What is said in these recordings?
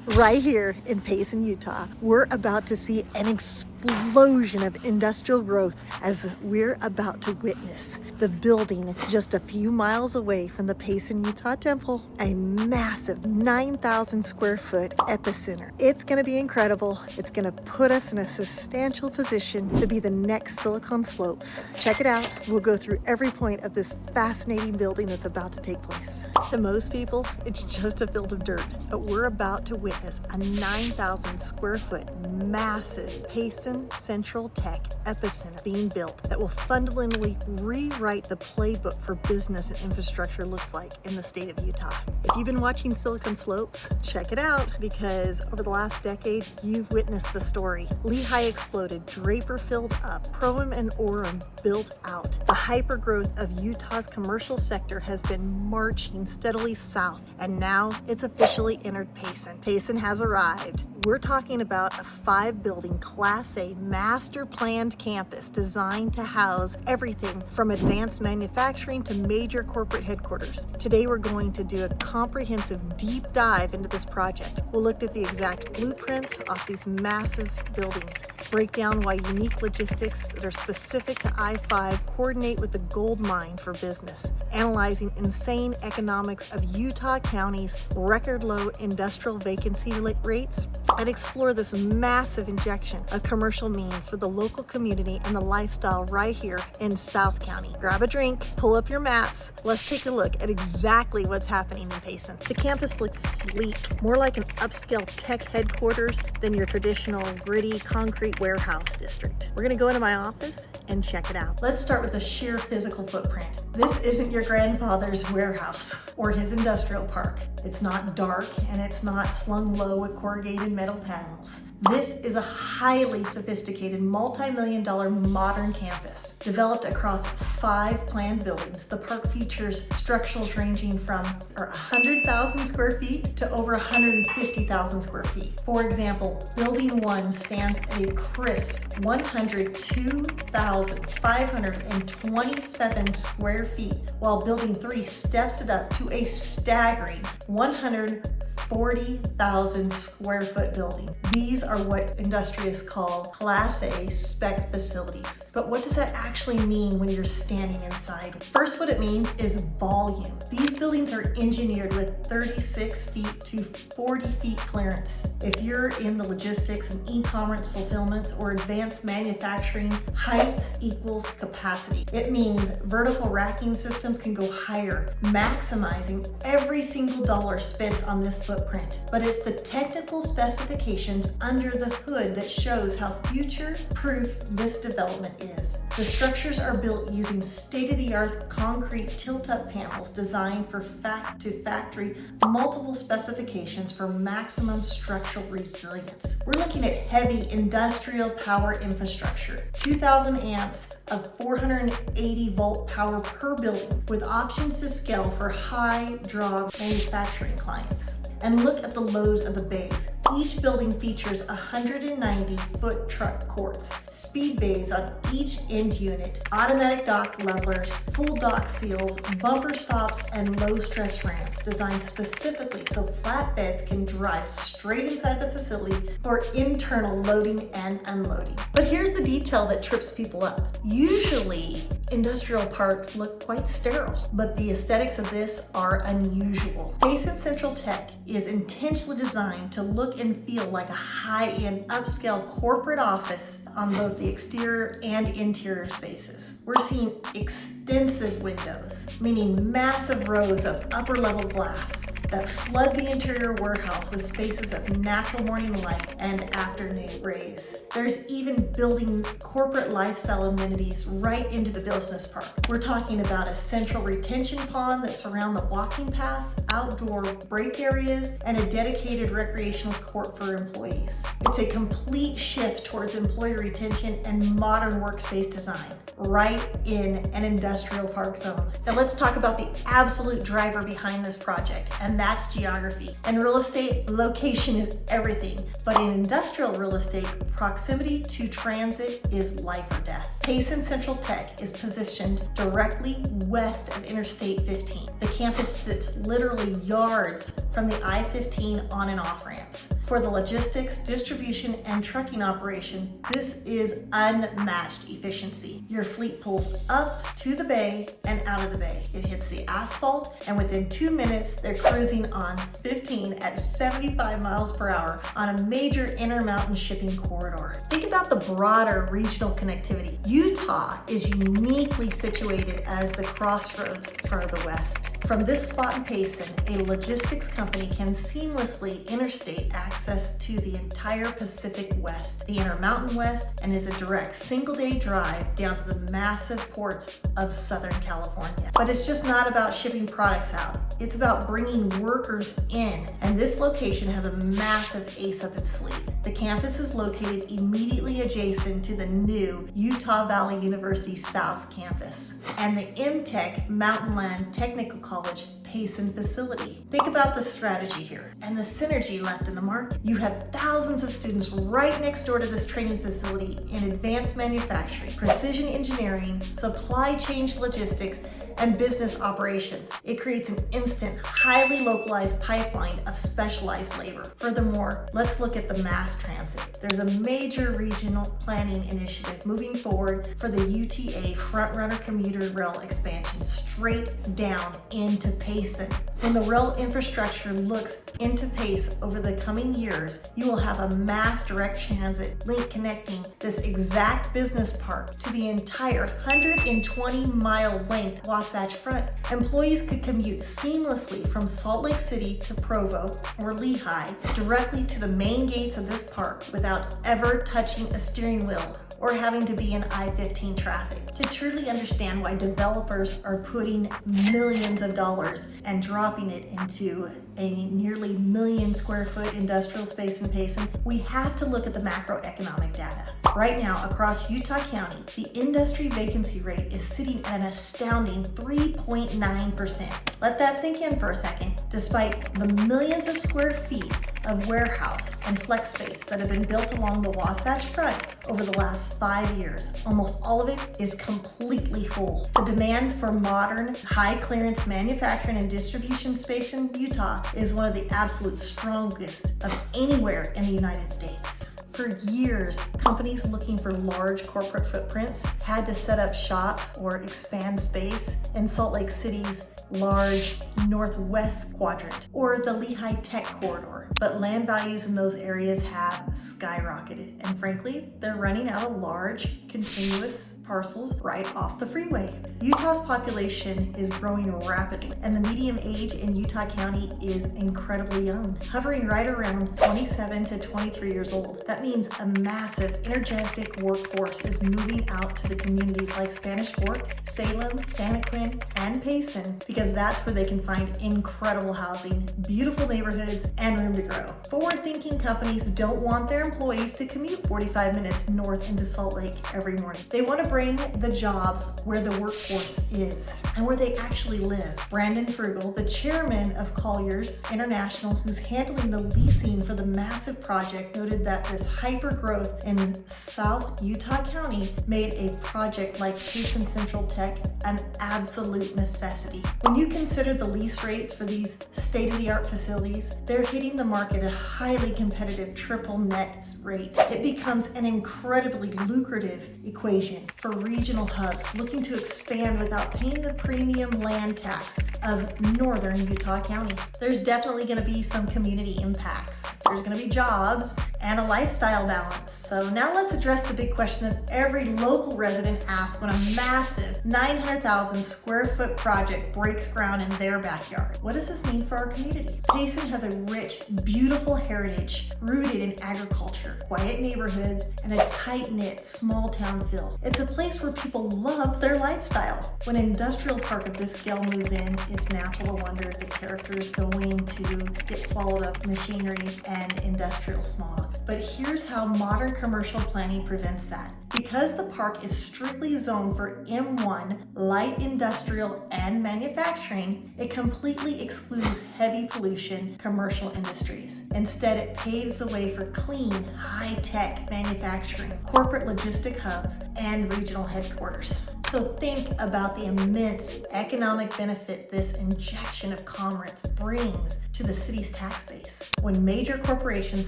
Right here in Payson, Utah, we're about to see an explosion of industrial growth as we're about to witness the building just a few miles away from the Payson, Utah Temple, a massive 9,000 square foot epicenter. It's going to be incredible. It's going to put us in a substantial position to be the next Silicon Slopes. Check it out. We'll go through every point of this fascinating building that's about to take place. To most people, it's just a field of dirt, but we're about to witness a 9,000 square foot massive Payson Central Tech epicenter being built that will fundamentally rewrite the playbook for business and infrastructure looks like in the state of Utah. If you've been watching Silicon Slopes, check it out, because over the last decade, you've witnessed the story. Lehi exploded, Draper filled up, Provo and Orem built out. The hypergrowth of Utah's commercial sector has been marching steadily south, and now it's officially entered Payson. Payson has arrived. We're talking about a 5-building Class A master planned campus designed to house everything from advanced manufacturing to major corporate headquarters. Today we're going to do a comprehensive deep dive into this project. We'll look at the exact blueprints off these massive buildings, break down why unique logistics that are specific to I-5 coordinate with the gold mine for business, analyzing insane economics of Utah County's record low industrial vacancy rates, and explore this massive injection of commercial means for the local community and the lifestyle right here in South County. Grab a drink, pull up your maps. Let's take a look at exactly what's happening in Payson. The campus looks sleek, more like an upscale tech headquarters than your traditional gritty concrete warehouse district. We're gonna go into my office and check it out. Let's start with the sheer physical footprint. This isn't your grandfather's warehouse or his industrial park. It's not dark and it's not slung low with corrugated metal panels. This is a highly sophisticated multi-million-dollar modern campus developed across 5 planned buildings. The park features structures ranging from 100,000 square feet to over 150,000 square feet. For example, Building 1 stands at a crisp 102,527 square feet, while Building 3 steps it up to a staggering 140,000 square foot building. These are what industrialists call Class A spec facilities. But what does that actually mean when you're standing inside? First, what it means is volume. These buildings are engineered with 36 feet to 40 feet clearance. If you're in the logistics and e-commerce fulfillment or advanced manufacturing, height equals capacity. It means vertical racking systems can go higher, maximizing every single dollar spent on this footprint. But it's the technical specifications under the hood that shows how future-proof this development is. The structures are built using state-of-the-art concrete tilt-up panels designed for factory multiple specifications for maximum structural resilience. We're looking at heavy industrial power infrastructure, 2,000 amps of 480 volt power per building, with options to scale for high draw manufacturing clients. And look at the loads of the bays. Each building features 190 foot truck courts, speed bays on each end unit, automatic dock levelers, full dock seals, bumper stops, and low stress ramps designed specifically so flatbeds can drive straight inside the facility for internal loading and unloading. But here's the detail that trips people up. Usually, industrial parks look quite sterile, but the aesthetics of this are unusual. Payson Central Tech is intentionally designed to look and feel like a high-end upscale corporate office on both the exterior and interior spaces. We're seeing extensive windows, meaning massive rows of upper-level glass that flood the interior warehouse with spaces of natural morning light and afternoon rays. There's even building corporate lifestyle amenities right into the business park. We're talking about a central retention pond that surround the walking paths, outdoor break areas, and a dedicated recreational court for employees. It's a complete shift towards employee retention and modern workspace design, right in an industrial park zone. Now let's talk about the absolute driver behind this project, and that's geography. In real estate, location is everything, but in industrial real estate, proximity to transit is life or death. Payson Central Tech is positioned directly west of Interstate 15. The campus sits literally yards from the I-15 on and off ramps. For the logistics, distribution, and trucking operation, this is unmatched efficiency. Your fleet pulls up to the bay and out of the bay. It hits the asphalt, and within 2 minutes, they're cruising on 15 at 75 miles per hour on a major intermountain shipping corridor. Think about the broader regional connectivity. Utah is uniquely situated as the crossroads for the West. From this spot in Payson, a logistics company can seamlessly interstate access to the entire Pacific West, the Intermountain West, and is a direct single-day drive down to the massive ports of Southern California. But it's just not about shipping products out. It's about bringing workers in, and this location has a massive ace up its sleeve. The campus is located immediately adjacent to the new Utah Valley University South campus and the MTech Mountainland Technical College Payson facility. Think about the strategy here and the synergy left in the market. You have thousands of students right next door to this training facility in advanced manufacturing, precision engineering, supply chain logistics, and business operations. It creates an instant, highly localized pipeline of specialized labor. Furthermore, let's look at the mass transit. There's a major regional planning initiative moving forward for the UTA Frontrunner commuter rail expansion straight down into Payson. When the rail infrastructure looks into Pace over the coming years, you will have a mass direct transit link connecting this exact business park to the entire 120-mile length Wasatch Front. Employees could commute seamlessly from Salt Lake City to Provo or Lehi directly to the main gates of this park without ever touching a steering wheel or having to be in I-15 traffic. To truly understand why developers are putting millions of dollars and dropping it into a nearly 1 million square foot industrial space in Payson, we have to look at the macroeconomic data. Right now, across Utah County, the industry vacancy rate is sitting at an astounding 3.9%. Let that sink in for a second. Despite the millions of square feet of warehouse and flex space that have been built along the Wasatch Front over the last 5 years, almost all of it is completely full. The demand for modern, high-clearance manufacturing and distribution space in Utah is one of the absolute strongest of anywhere in the United States. For years, companies looking for large corporate footprints had to set up shop or expand space in Salt Lake City's large northwest quadrant or the Lehi Tech corridor. But land values in those areas have skyrocketed, and frankly, they're running out of large, continuous parcels right off the freeway. Utah's population is growing rapidly, and the median age in Utah County is incredibly young, hovering right around 27 to 23 years old. That means a massive, energetic workforce is moving out to the communities like Spanish Fork, Salem, Santa Quin, and Payson, because that's where they can find incredible housing, beautiful neighborhoods, and room to grow. Forward-thinking companies don't want their employees to commute 45 minutes north into Salt Lake every morning. They want to bring the jobs where the workforce is and where they actually live. Brandon Frugel, the chairman of Colliers International, who's handling the leasing for the massive project, noted that this hyper growth in South Utah County made a project like Payson Central Tech an absolute necessity. When you consider the lease rates for these state-of-the-art facilities, they're hitting the market at a highly competitive triple net rate. It becomes an incredibly lucrative equation for regional hubs looking to expand without paying the premium land tax of northern Utah County. There's definitely going to be some community impacts. There's going to be jobs and a lifestyle balance. So now let's address the big question that every local resident asks when a massive 900,000 square foot project breaks ground in their backyard. What does this mean for our community? Payson has a rich, beautiful heritage rooted in agriculture, quiet neighborhoods, and a tight-knit, small-town feel. It's a place where people love their lifestyle. When an industrial park of this scale moves in, it's natural to wonder if the character is going to get swallowed up machinery and industrial smog. But here's how modern commercial planning prevents that. Because the park is strictly zoned for M1, light industrial and manufacturing, it completely excludes heavy pollution commercial industries. Instead, it paves the way for clean, high-tech manufacturing, corporate logistic hubs, and regional headquarters. So think about the immense economic benefit this injection of commerce brings to the city's tax base. When major corporations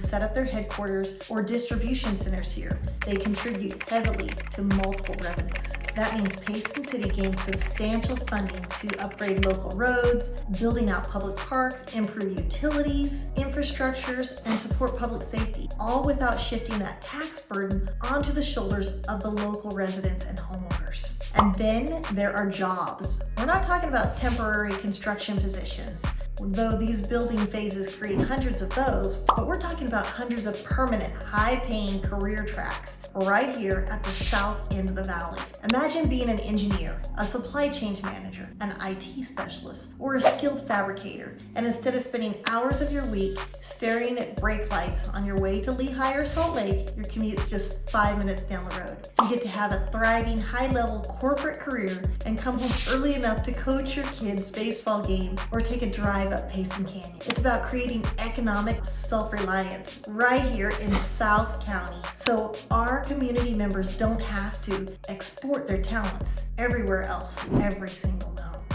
set up their headquarters or distribution centers here, they contribute heavily to multiple revenues. That means Payson City gains substantial funding to upgrade local roads, building out public parks, improve utilities, infrastructures, and support public safety, all without shifting that tax burden onto the shoulders of the local residents and homeowners. And then there are jobs. We're not talking about temporary construction positions, though these building phases create hundreds of those, but we're talking about hundreds of permanent, high-paying career tracks right here at the south end of the valley. Imagine being an engineer, a supply chain manager, an IT specialist, or a skilled fabricator, and instead of spending hours of your week staring at brake lights on your way to Lehi or Salt Lake, your commute's just 5 minutes down the road. You get to have a thriving, high-level corporate career and come home early enough to coach your kids' baseball game or take a drive up Payson Canyon. It's about creating economic self-reliance right here in South County, so our community members don't have to export their talents everywhere else every single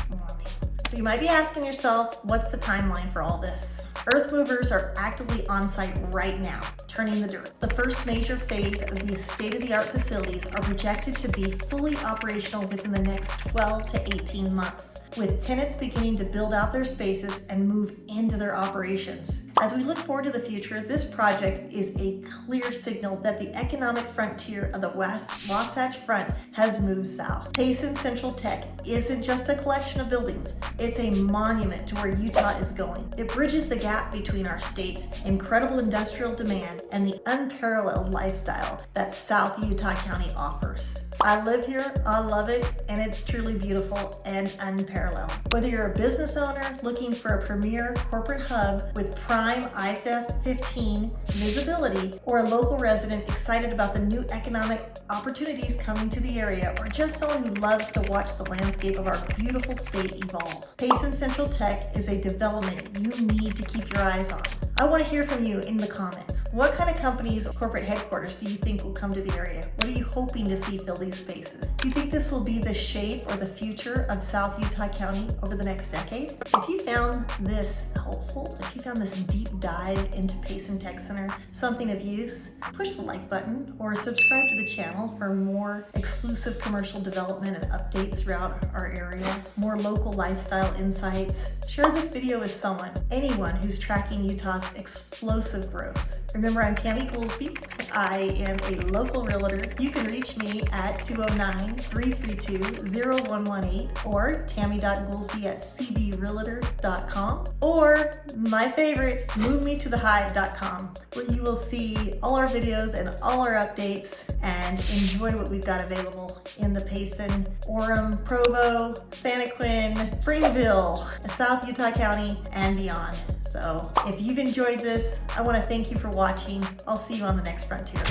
morning. So you might be asking yourself, what's the timeline for all this? Earth movers are actively on site right now, turning the dirt. The first major phase of these state-of-the-art facilities are projected to be fully operational within the next 12 to 18 months, with tenants beginning to build out their spaces and move into their operations. As we look forward to the future, this project is a clear signal that the economic frontier of the Wasatch Front has moved south. Payson Central Tech isn't just a collection of buildings, it's a monument to where Utah is going. It bridges the gap between our state's incredible industrial demand and the unparalleled lifestyle that South Utah County offers. I live here, I love it, and it's truly beautiful and unparalleled. Whether you're a business owner looking for a premier corporate hub with prime I-15 visibility, or a local resident excited about the new economic opportunities coming to the area, or just someone who loves to watch the landscape of our beautiful state evolve, Payson Central Tech is a development you need to keep your eyes on. I want to hear from you in the comments. What kind of companies or corporate headquarters do you think will come to the area? What are you hoping to see fill these spaces? Do you think this will be the shape or the future of South Utah County over the next decade? If you found this helpful, if you found this deep dive into Payson Tech Center something of use, push the like button or subscribe to the channel for more exclusive commercial development and updates throughout our area, more local lifestyle insights. Share this video with anyone who's tracking Utah's explosive growth. Remember, I'm Tammy Goolsby. I am a local realtor. You can reach me at 209-332-0118 or tammy.goolsby@cbrealtor.com, or my favorite, movemetothehive.com, where you will see all our videos and all our updates and enjoy what we've got available in the Payson, Orem, Provo, Santaquin, Springville, South Utah County, and beyond. So if you've enjoyed this, I want to thank you for watching. I'll see you on the next frontier.